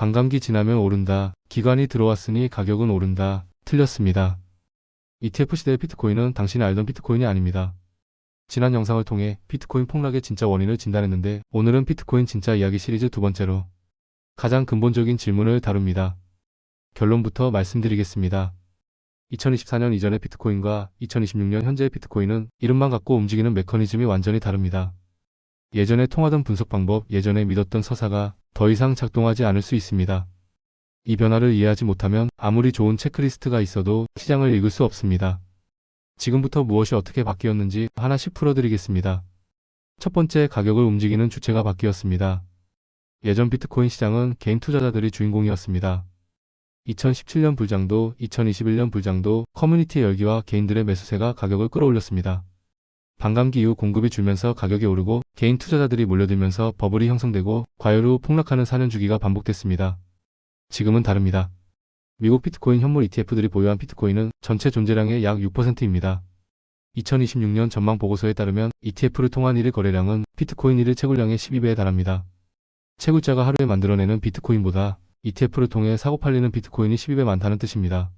반감기 지나면 오른다. 기관이 들어왔으니 가격은 오른다. 틀렸습니다. ETF 시대의 비트코인은 당신이 알던 비트코인이 아닙니다. 지난 영상을 통해 비트코인 폭락의 진짜 원인을 진단했는데 오늘은 비트코인 진짜 이야기 시리즈 두 번째로 가장 근본적인 질문을 다룹니다. 결론부터 말씀드리겠습니다. 2024년 이전의 비트코인과 2026년 현재의 비트코인은 이름만 갖고 움직이는 메커니즘이 완전히 다릅니다. 예전에 통하던 분석 방법, 예전에 믿었던 서사가 더 이상 작동하지 않을 수 있습니다. 이 변화를 이해하지 못하면 아무리 좋은 체크리스트가 있어도 시장을 읽을 수 없습니다. 지금부터 무엇이 어떻게 바뀌었는지 하나씩 풀어드리겠습니다. 첫 번째, 가격을 움직이는 주체가 바뀌었습니다. 예전 비트코인 시장은 개인 투자자들이 주인공이었습니다. 2017년 불장도, 2021년 불장도 커뮤니티 열기와 개인들의 매수세가 가격을 끌어올렸습니다. 반감기 이후 공급이 줄면서 가격이 오르고 개인 투자자들이 몰려들면서 버블이 형성되고 과열 후 폭락하는 4년 주기가 반복됐습니다. 지금은 다릅니다. 미국 비트코인 현물 ETF들이 보유한 비트코인은 전체 존재량의 약 6%입니다. 2026년 전망 보고서에 따르면 ETF를 통한 1일 거래량은 비트코인 1일 채굴량의 12배에 달합니다. 채굴자가 하루에 만들어내는 비트코인보다 ETF를 통해 사고 팔리는 비트코인이 12배 많다는 뜻입니다.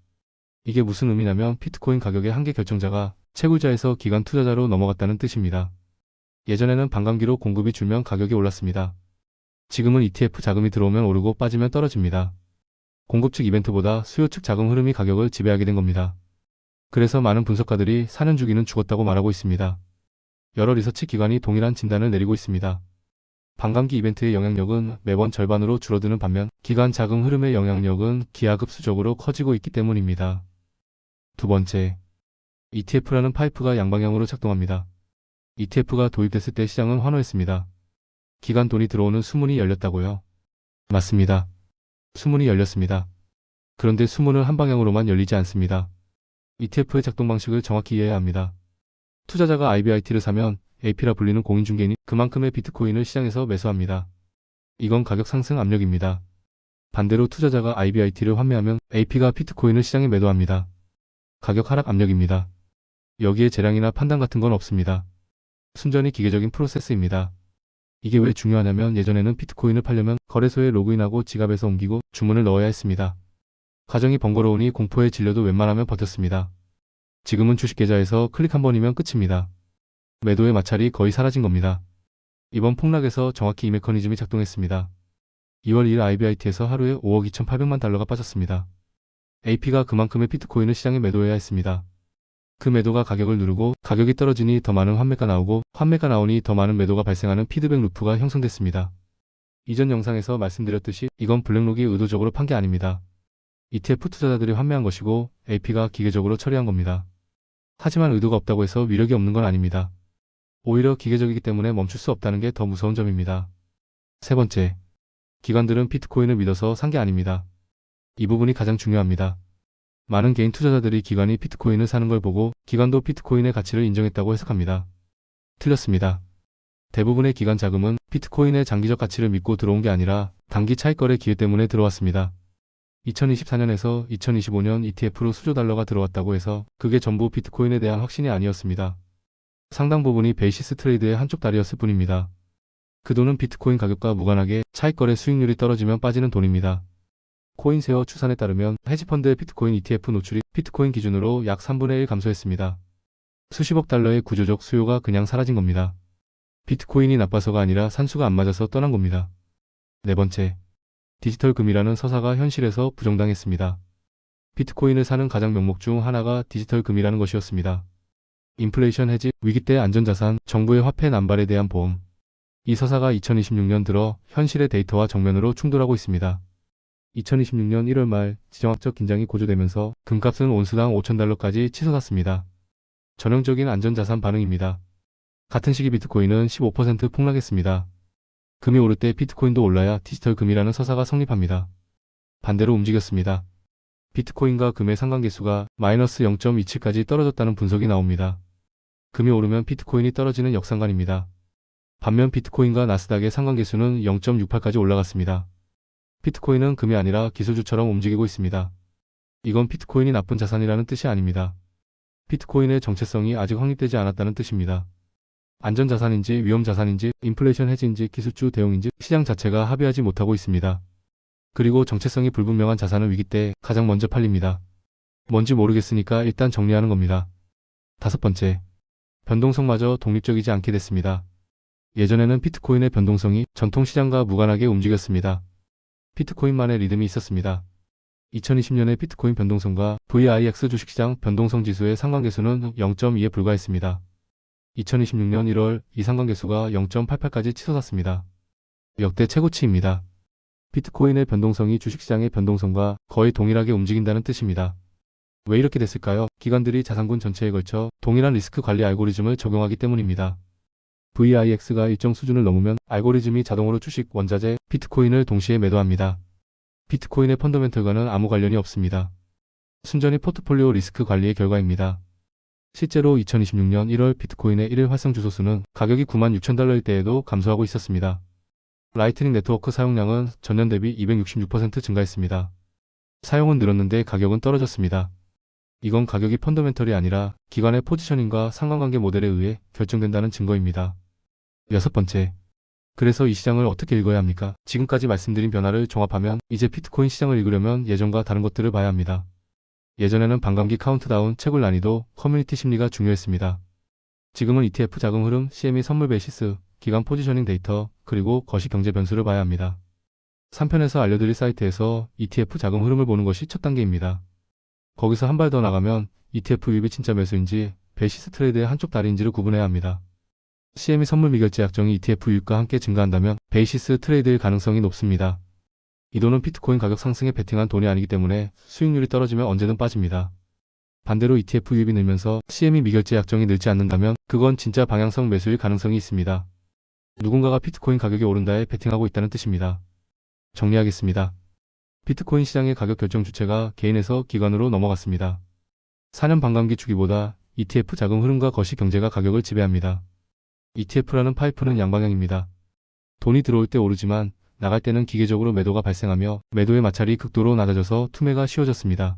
이게 무슨 의미냐면 비트코인 가격의 한계 결정자가 채굴자에서 기관 투자자로 넘어갔다는 뜻입니다. 예전에는 반감기로 공급이 줄면 가격이 올랐습니다. 지금은 ETF 자금이 들어오면 오르고 빠지면 떨어집니다. 공급 측 이벤트보다 수요 측 자금 흐름이 가격을 지배하게 된 겁니다. 그래서 많은 분석가들이 4년 주기는 죽었다고 말하고 있습니다. 여러 리서치 기관이 동일한 진단을 내리고 있습니다. 반감기 이벤트의 영향력은 매번 절반으로 줄어드는 반면 기관 자금 흐름의 영향력은 기하급수적으로 커지고 있기 때문입니다. 두 번째, ETF라는 파이프가 양방향으로 작동합니다. ETF가 도입됐을 때 시장은 환호했습니다. 기관 돈이 들어오는 수문이 열렸다고요? 맞습니다. 수문이 열렸습니다. 그런데 수문은 한 방향으로만 열리지 않습니다. ETF의 작동 방식을 정확히 이해해야 합니다. 투자자가 IBIT를 사면 AP라 불리는 공인중개인이 그만큼의 비트코인을 시장에서 매수합니다. 이건 가격 상승 압력입니다. 반대로 투자자가 IBIT를 환매하면 AP가 비트코인을 시장에 매도합니다. 가격 하락 압력입니다. 여기에 재량이나 판단 같은 건 없습니다. 순전히 기계적인 프로세스입니다. 이게 왜 중요하냐면 예전에는 비트코인을 팔려면 거래소에 로그인하고 지갑에서 옮기고 주문을 넣어야 했습니다. 과정이 번거로우니 공포에 질려도 웬만하면 버텼습니다. 지금은 주식 계좌에서 클릭 한 번이면 끝입니다. 매도의 마찰이 거의 사라진 겁니다. 이번 폭락에서 정확히 이 메커니즘이 작동했습니다. 2월 2일 IBIT에서 하루에 5억 2,800만 달러가 빠졌습니다. AP가 그만큼의 비트코인을 시장에 매도해야 했습니다. 그 매도가 가격을 누르고 가격이 떨어지니 더 많은 환매가 나오고 환매가 나오니 더 많은 매도가 발생하는 피드백 루프가 형성됐습니다. 이전 영상에서 말씀드렸듯이 이건 블랙록이 의도적으로 판 게 아닙니다. ETF 투자자들이 환매한 것이고 AP가 기계적으로 처리한 겁니다. 하지만 의도가 없다고 해서 위력이 없는 건 아닙니다. 오히려 기계적이기 때문에 멈출 수 없다는 게 더 무서운 점입니다. 세 번째, 기관들은 비트코인을 믿어서 산 게 아닙니다. 이 부분이 가장 중요합니다. 많은 개인 투자자들이 기관이 비트코인을 사는 걸 보고 기관도 비트코인의 가치를 인정했다고 해석합니다. 틀렸습니다. 대부분의 기관 자금은 비트코인의 장기적 가치를 믿고 들어온 게 아니라 단기 차익 거래 기회 때문에 들어왔습니다. 2024년에서 2025년 ETF로 수조 달러가 들어왔다고 해서 그게 전부 비트코인에 대한 확신이 아니었습니다. 상당 부분이 베이시스 트레이드의 한쪽 다리였을 뿐입니다. 그 돈은 비트코인 가격과 무관하게 차익 거래 수익률이 떨어지면 빠지는 돈입니다. 코인세어 추산에 따르면 헤지펀드의 비트코인 ETF 노출이 비트코인 기준으로 약 3분의 1 감소했습니다. 수십억 달러의 구조적 수요가 그냥 사라진 겁니다. 비트코인이 나빠서가 아니라 산수가 안 맞아서 떠난 겁니다. 네 번째, 디지털 금이라는 서사가 현실에서 부정당했습니다. 비트코인을 사는 가장 명목 중 하나가 디지털 금이라는 것이었습니다. 인플레이션 해지, 위기 때 안전자산, 정부의 화폐 남발에 대한 보험. 이 서사가 2026년 들어 현실의 데이터와 정면으로 충돌하고 있습니다. 2026년 1월 말 지정학적 긴장이 고조되면서 금값은 온수당 5,000달러까지 치솟았습니다. 전형적인 안전자산 반응입니다. 같은 시기 비트코인은 15% 폭락했습니다. 금이 오를 때 비트코인도 올라야 디지털 금이라는 서사가 성립합니다. 반대로 움직였습니다. 비트코인과 금의 상관계수가 마이너스 0.27까지 떨어졌다는 분석이 나옵니다. 금이 오르면 비트코인이 떨어지는 역상관입니다. 반면 비트코인과 나스닥의 상관계수는 0.68까지 올라갔습니다. 비트코인은 금이 아니라 기술주처럼 움직이고 있습니다. 이건 비트코인이 나쁜 자산이라는 뜻이 아닙니다. 비트코인의 정체성이 아직 확립되지 않았다는 뜻입니다. 안전자산인지 위험자산인지 인플레이션 해지인지 기술주 대응인지 시장 자체가 합의하지 못하고 있습니다. 그리고 정체성이 불분명한 자산은 위기 때 가장 먼저 팔립니다. 뭔지 모르겠으니까 일단 정리하는 겁니다. 다섯 번째, 변동성마저 독립적이지 않게 됐습니다. 예전에는 비트코인의 변동성이 전통시장과 무관하게 움직였습니다. 비트코인만의 리듬이 있었습니다. 2020년의 비트코인 변동성과 VIX 주식시장 변동성 지수의 상관계수는 0.2에 불과했습니다. 2026년 1월 이 상관계수가 0.88까지 치솟았습니다. 역대 최고치입니다. 비트코인의 변동성이 주식시장의 변동성과 거의 동일하게 움직인다는 뜻입니다. 왜 이렇게 됐을까요? 기관들이 자산군 전체에 걸쳐 동일한 리스크 관리 알고리즘을 적용하기 때문입니다. VIX가 일정 수준을 넘으면 알고리즘이 자동으로 주식, 원자재, 비트코인을 동시에 매도합니다. 비트코인의 펀더멘털과는 아무 관련이 없습니다. 순전히 포트폴리오 리스크 관리의 결과입니다. 실제로 2026년 1월 비트코인의 1일 활성 주소수는 가격이 96,000달러일 때에도 감소하고 있었습니다. 라이트닝 네트워크 사용량은 전년 대비 266% 증가했습니다. 사용은 늘었는데 가격은 떨어졌습니다. 이건 가격이 펀더멘털이 아니라 기관의 포지셔닝과 상관관계 모델에 의해 결정된다는 증거입니다. 여섯 번째, 그래서 이 시장을 어떻게 읽어야 합니까? 지금까지 말씀드린 변화를 종합하면 이제 비트코인 시장을 읽으려면 예전과 다른 것들을 봐야 합니다. 예전에는 반감기 카운트다운, 채굴 난이도, 커뮤니티 심리가 중요했습니다. 지금은 ETF 자금 흐름, CME 선물 베이시스, 기관 포지셔닝 데이터, 그리고 거시 경제 변수를 봐야 합니다. 3편에서 알려드릴 사이트에서 ETF 자금 흐름을 보는 것이 첫 단계입니다. 거기서 한 발 더 나가면 ETF 유입이 진짜 매수인지 베이시스 트레이드의 한쪽 다리인지를 구분해야 합니다. CME 선물 미결제 약정이 ETF 유입과 함께 증가한다면 베이시스 트레이드일 가능성이 높습니다. 이 돈은 비트코인 가격 상승에 베팅한 돈이 아니기 때문에 수익률이 떨어지면 언제든 빠집니다. 반대로 ETF 유입이 늘면서 CME 미결제 약정이 늘지 않는다면 그건 진짜 방향성 매수일 가능성이 있습니다. 누군가가 비트코인 가격이 오른다에 베팅하고 있다는 뜻입니다. 정리하겠습니다. 비트코인 시장의 가격 결정 주체가 개인에서 기관으로 넘어갔습니다. 4년 반감기 주기보다 ETF 자금 흐름과 거시 경제가 가격을 지배합니다. ETF라는 파이프는 양방향입니다. 돈이 들어올 때 오르지만 나갈 때는 기계적으로 매도가 발생하며 매도의 마찰이 극도로 낮아져서 투매가 쉬워졌습니다.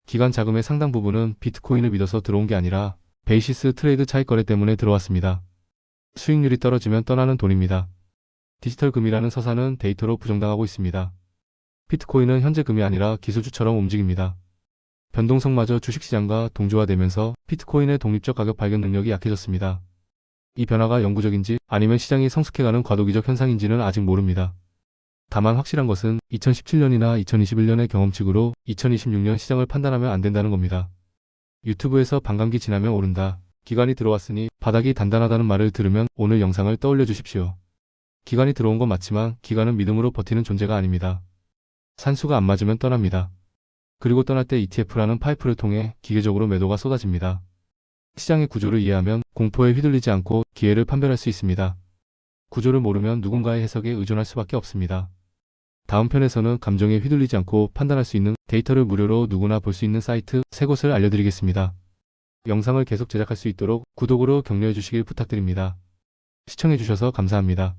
기관 자금의 상당 부분은 비트코인을 믿어서 들어온 게 아니라 베이시스 트레이드 차익 거래 때문에 들어왔습니다. 수익률이 떨어지면 떠나는 돈입니다. 디지털 금이라는 서사는 데이터로 부정당하고 있습니다. 비트코인은 현재 금이 아니라 기술주처럼 움직입니다. 변동성마저 주식시장과 동조화되면서 비트코인의 독립적 가격 발견 능력이 약해졌습니다. 이 변화가 영구적인지 아니면 시장이 성숙해가는 과도기적 현상인지는 아직 모릅니다. 다만 확실한 것은 2017년이나 2021년의 경험칙으로 2026년 시장을 판단하면 안 된다는 겁니다. 유튜브에서 반감기 지나면 오른다. 기관이 들어왔으니 바닥이 단단하다는 말을 들으면 오늘 영상을 떠올려 주십시오. 기관이 들어온 건 맞지만 기관은 믿음으로 버티는 존재가 아닙니다. 산수가 안 맞으면 떠납니다. 그리고 떠날 때 ETF라는 파이프를 통해 기계적으로 매도가 쏟아집니다. 시장의 구조를 이해하면 공포에 휘둘리지 않고 기회를 판별할 수 있습니다. 구조를 모르면 누군가의 해석에 의존할 수밖에 없습니다. 다음 편에서는 감정에 휘둘리지 않고 판단할 수 있는 데이터를 무료로 누구나 볼 수 있는 사이트 3곳을 알려드리겠습니다. 영상을 계속 제작할 수 있도록 구독으로 격려해 주시길 부탁드립니다. 시청해 주셔서 감사합니다.